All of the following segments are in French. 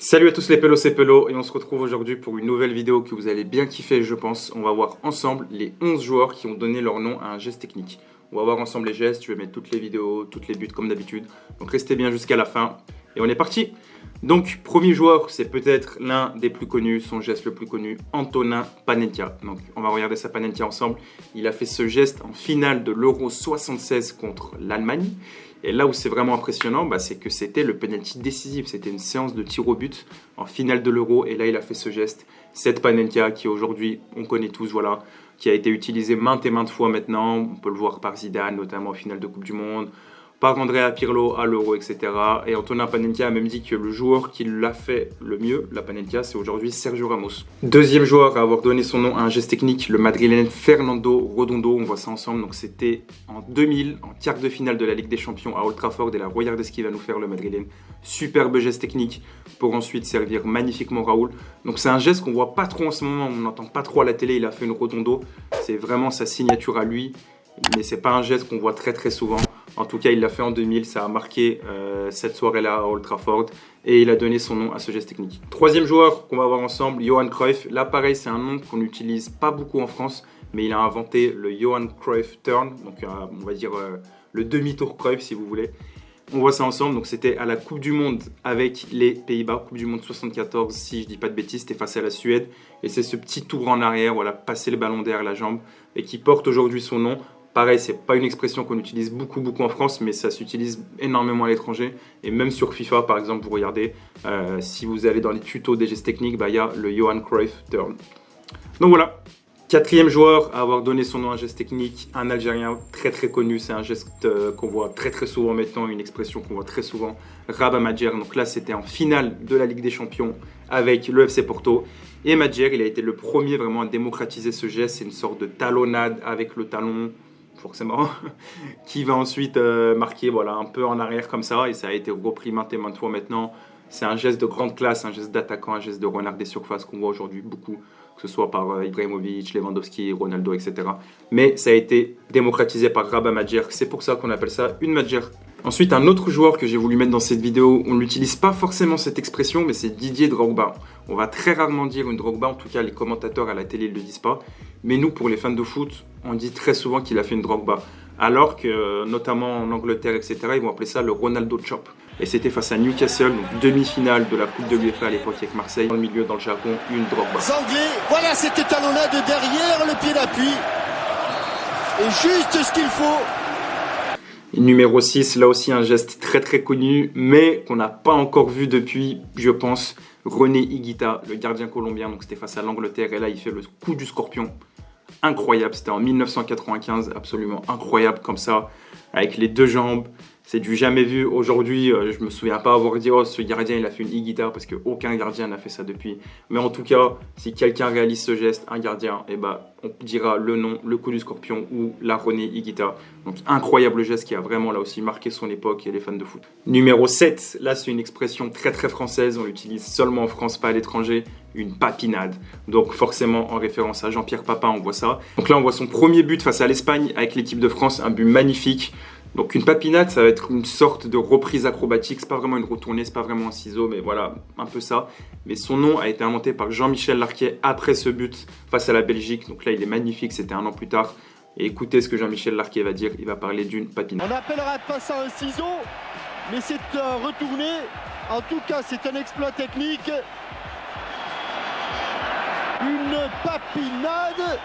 Salut à tous les pelos, c'est Pelo et on se retrouve aujourd'hui pour une nouvelle vidéo que vous allez bien kiffer je pense. On va voir ensemble les 11 joueurs qui ont donné leur nom à un geste technique. On va voir ensemble les gestes, je vais mettre toutes les vidéos, toutes les buts comme d'habitude. Donc restez bien jusqu'à la fin et on est parti. Donc premier joueur, c'est peut-être l'un des plus connus, son geste le plus connu, Antonin Panenka. Donc on va regarder sa Panenka ensemble. Il a fait ce geste en finale de l'Euro 76 contre l'Allemagne. Et là où c'est vraiment impressionnant, c'est que c'était le penalty décisif. C'était une séance de tir au but en finale de l'Euro. Et là, il a fait ce geste. Cette Panenka qui aujourd'hui, on connaît tous, voilà, qui a été utilisée maintes et maintes fois maintenant. On peut le voir par Zidane, notamment en finale de Coupe du Monde, par Andrea Pirlo à l'Euro, etc. Et Antonin Panenka a même dit que le joueur qui l'a fait le mieux, la Panenka, c'est aujourd'hui Sergio Ramos. Deuxième joueur à avoir donné son nom à un geste technique, le Madrilène Fernando Redondo. On voit ça ensemble. Donc c'était en 2000, en quart de finale de la Ligue des Champions à Old Trafford. Et là, regardez ce qu'il va nous faire le Madrilène. Superbe geste technique pour ensuite servir magnifiquement Raoul. Donc c'est un geste qu'on voit pas trop en ce moment. On n'entend pas trop à la télé. Il a fait une Redondo. C'est vraiment sa signature à lui. Mais c'est pas un geste qu'on voit très très souvent. En tout cas, il l'a fait en 2000, ça a marqué cette soirée-là à Old Trafford et il a donné son nom à ce geste technique. Troisième joueur qu'on va voir ensemble, Johan Cruyff. Là, pareil, c'est un nom qu'on n'utilise pas beaucoup en France, mais il a inventé le Johan Cruyff Turn, donc on va dire le demi-tour Cruyff si vous voulez. On voit ça ensemble, donc c'était à la Coupe du Monde avec les Pays-Bas, Coupe du Monde 74, si je dis pas de bêtises, c'était face à la Suède. Et c'est ce petit tour en arrière, voilà, passer le ballon derrière la jambe, et qui porte aujourd'hui son nom. Pareil, c'est pas une expression qu'on utilise beaucoup en France, mais ça s'utilise énormément à l'étranger. Et même sur FIFA, par exemple, vous regardez, si vous allez dans les tutos des gestes techniques, il y a le Johan Cruyff Turn. Donc voilà. Quatrième joueur à avoir donné son nom à un geste technique, un Algérien très connu. C'est un geste qu'on voit très souvent maintenant, une expression qu'on voit très souvent. Rabat Madjer. Donc là, c'était en finale de la Ligue des Champions avec le FC Porto. Et Madjer, il a été le premier vraiment à démocratiser ce geste. C'est une sorte de talonnade avec le talon, forcément, qui va ensuite marquer voilà, un peu en arrière comme ça, et ça a été repris maintes et maintes fois maintenant. C'est un geste de grande classe, un geste d'attaquant, un geste de renard des surfaces qu'on voit aujourd'hui beaucoup, que ce soit par Ibrahimovic, Lewandowski, Ronaldo, etc. Mais ça a été démocratisé par Rabat Madjer, c'est pour ça qu'on appelle ça une Madjer. Ensuite, un autre joueur que j'ai voulu mettre dans cette vidéo, on n'utilise pas forcément cette expression, mais c'est Didier Drogba. On va très rarement dire une Drogba, en tout cas les commentateurs à la télé ne le disent pas. Mais nous, pour les fans de foot, on dit très souvent qu'il a fait une Drogba. Alors que, notamment en Angleterre, etc., ils vont appeler ça le Ronaldo Chop. Et c'était face à Newcastle, donc demi-finale de la Coupe de l'UEFA à l'époque avec Marseille. Dans le milieu, dans le jargon, une Drogba. Anglais, voilà cette étalonnade derrière le pied d'appui. Et juste ce qu'il faut. Numéro 6, là aussi un geste très connu, mais qu'on n'a pas encore vu depuis, je pense, René Higuita, le gardien colombien. Donc c'était face à l'Angleterre et là il fait le coup du scorpion. Incroyable, c'était en 1995, absolument incroyable comme ça, avec les deux jambes. C'est du jamais vu aujourd'hui. Je me souviens pas avoir dit oh ce gardien il a fait une Higuita parce qu'aucun gardien n'a fait ça depuis. Mais en tout cas, si quelqu'un réalise ce geste, un gardien, on dira le nom, le coup du scorpion ou la René Higuita. Donc incroyable geste qui a vraiment là aussi marqué son époque et les fans de foot. Numéro 7, là c'est une expression très française, on l'utilise seulement en France, pas à l'étranger, une papinade. Donc forcément en référence à Jean-Pierre Papin, on voit ça. Donc là on voit son premier but face à l'Espagne avec l'équipe de France, un but magnifique. Donc une papinade, ça va être une sorte de reprise acrobatique, c'est pas vraiment une retournée, c'est pas vraiment un ciseau, mais voilà, un peu ça. Mais son nom a été inventé par Jean-Michel Larquet après ce but face à la Belgique. Donc là il est magnifique, c'était un an plus tard. Et écoutez ce que Jean-Michel Larquet va dire, il va parler d'une papinade. On appellera pas ça un ciseau, mais c'est un retourné. En tout cas, c'est un exploit technique. Une papinade.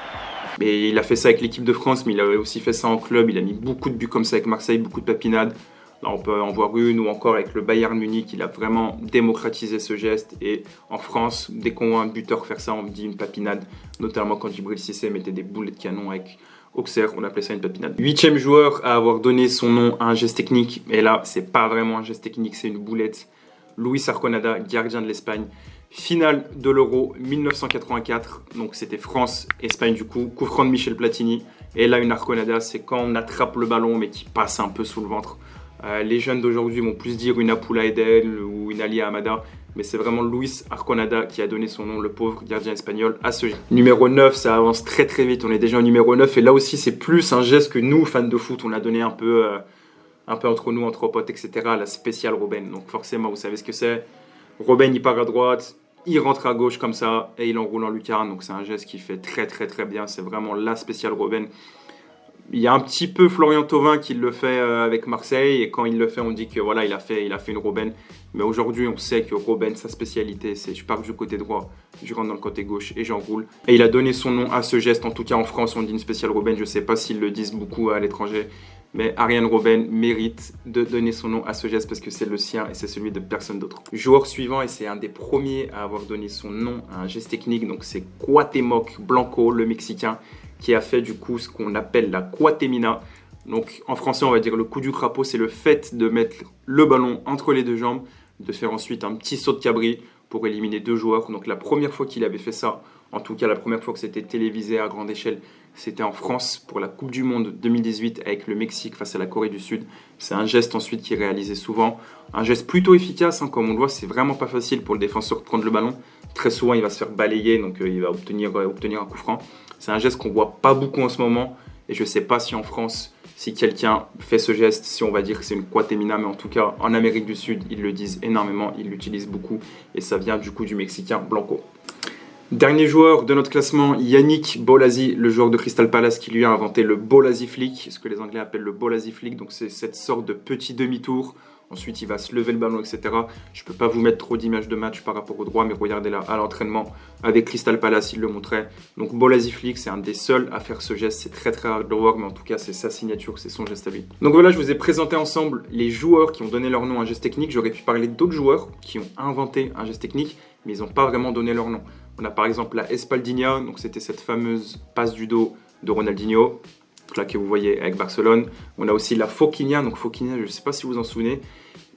Mais il a fait ça avec l'équipe de France, mais il avait aussi fait ça en club. Il a mis beaucoup de buts comme ça avec Marseille, beaucoup de papinades. Là, on peut en voir une ou encore avec le Bayern Munich. Il a vraiment démocratisé ce geste. Et en France, dès qu'on voit un buteur faire ça, on dit une papinade. Notamment quand Djibril Cissé mettait des boulets de canon avec Auxerre, on appelait ça une papinade. Huitième joueur à avoir donné son nom à un geste technique. Et là, c'est pas vraiment un geste technique, c'est une boulette. Luis Arconada, gardien de l'Espagne. Finale de l'Euro 1984, donc c'était France-Espagne du coup franc de Michel Platini. Et là une Arconada, c'est quand on attrape le ballon mais qui passe un peu sous le ventre. Les jeunes d'aujourd'hui vont plus dire une Apula Edel ou une Ali Amada, mais c'est vraiment Luis Arconada qui a donné son nom, le pauvre gardien espagnol, à ce geste. Numéro 9, ça avance très vite, on est déjà au numéro 9 et là aussi c'est plus un geste que nous, fans de foot, on a donné un peu entre nous, entre potes, etc. La spéciale Robben, donc forcément vous savez ce que c'est. Robben, il part à droite, il rentre à gauche comme ça et il enroule en lucarne. Donc c'est un geste qui fait très très très bien. C'est vraiment la spéciale Robben. Il y a un petit peu Florian Thauvin qui le fait avec Marseille et quand il le fait, on dit que voilà, il a fait une Robben. Mais aujourd'hui, on sait que Robben, sa spécialité, c'est je pars du côté droit, je rentre dans le côté gauche et j'enroule. Et il a donné son nom à ce geste. En tout cas, en France, on dit une spéciale Robben. Je ne sais pas s'ils le disent beaucoup à l'étranger, mais Arjen Robben mérite de donner son nom à ce geste parce que c'est le sien et c'est celui de personne d'autre. Joueur suivant, et c'est un des premiers à avoir donné son nom à un geste technique, donc c'est Cuauhtémoc Blanco, le Mexicain, qui a fait du coup ce qu'on appelle la Cuauhtémina. Donc en français, on va dire le coup du crapaud, c'est le fait de mettre le ballon entre les deux jambes, de faire ensuite un petit saut de cabri pour éliminer deux joueurs. Donc la première fois qu'il avait fait ça, en tout cas la première fois que c'était télévisé à grande échelle, c'était en France pour la Coupe du Monde 2018 avec le Mexique face à la Corée du Sud. C'est un geste ensuite qui est réalisé souvent. Un geste plutôt efficace, hein, comme on le voit, c'est vraiment pas facile pour le défenseur de prendre le ballon. Très souvent, il va se faire balayer, donc il va obtenir un coup franc. C'est un geste qu'on voit pas beaucoup en ce moment. Et je sais pas si en France, si quelqu'un fait ce geste, si on va dire que c'est une Cuauhtémina, mais en tout cas en Amérique du Sud, ils le disent énormément, ils l'utilisent beaucoup. Et ça vient du coup du Mexicain Blanco. Dernier joueur de notre classement, Yannick Bolasie, le joueur de Crystal Palace qui lui a inventé le Bolasie Flick, ce que les Anglais appellent le Bolasie Flick. Donc c'est cette sorte de petit demi-tour. Ensuite, il va se lever le ballon, etc. Je ne peux pas vous mettre trop d'images de match par rapport au droit, mais regardez là, à l'entraînement, avec Crystal Palace, il le montrait. Donc Bolasie Flick, c'est un des seuls à faire ce geste. C'est très très rare de le voir, mais en tout cas, c'est sa signature, c'est son geste à lui. Donc voilà, je vous ai présenté ensemble les joueurs qui ont donné leur nom à un geste technique. J'aurais pu parler d'autres joueurs qui ont inventé un geste technique, mais ils n'ont pas vraiment donné leur nom. On a par exemple la Espaldinha, donc c'était cette fameuse passe du dos de Ronaldinho, là que vous voyez avec Barcelone. On a aussi la Foquinha, donc Foquinha, je ne sais pas si vous vous en souvenez,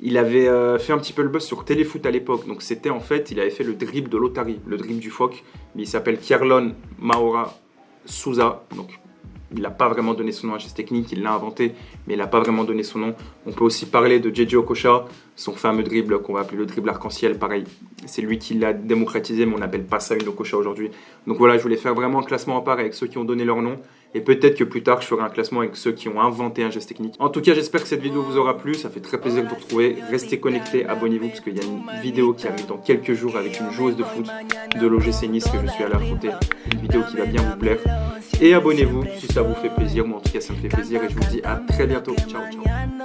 il avait fait un petit peu le buzz sur Téléfoot à l'époque, donc c'était en fait, il avait fait le dribble de l'Otari, le dribble du phoque, mais il s'appelle Kierlon Maura Souza, donc il n'a pas vraiment donné son nom à un geste technique, il l'a inventé, mais il n'a pas vraiment donné son nom. On peut aussi parler de JJ Okocha, son fameux dribble qu'on va appeler le dribble arc-en-ciel, pareil. C'est lui qui l'a démocratisé, mais on n'appelle pas ça une Okocha aujourd'hui. Donc voilà, je voulais faire vraiment un classement à part avec ceux qui ont donné leur nom. Et peut-être que plus tard, je ferai un classement avec ceux qui ont inventé un geste technique. En tout cas, j'espère que cette vidéo vous aura plu. Ça fait très plaisir de vous retrouver. Restez connectés, abonnez-vous, parce qu'il y a une vidéo qui arrive dans quelques jours avec une joueuse de foot de l'OGC Nice que je suis allé affronter. Une vidéo qui va bien vous plaire. Et abonnez-vous si ça vous fait plaisir. Moi, en tout cas, ça me fait plaisir. Et je vous dis à très bientôt. Ciao, ciao.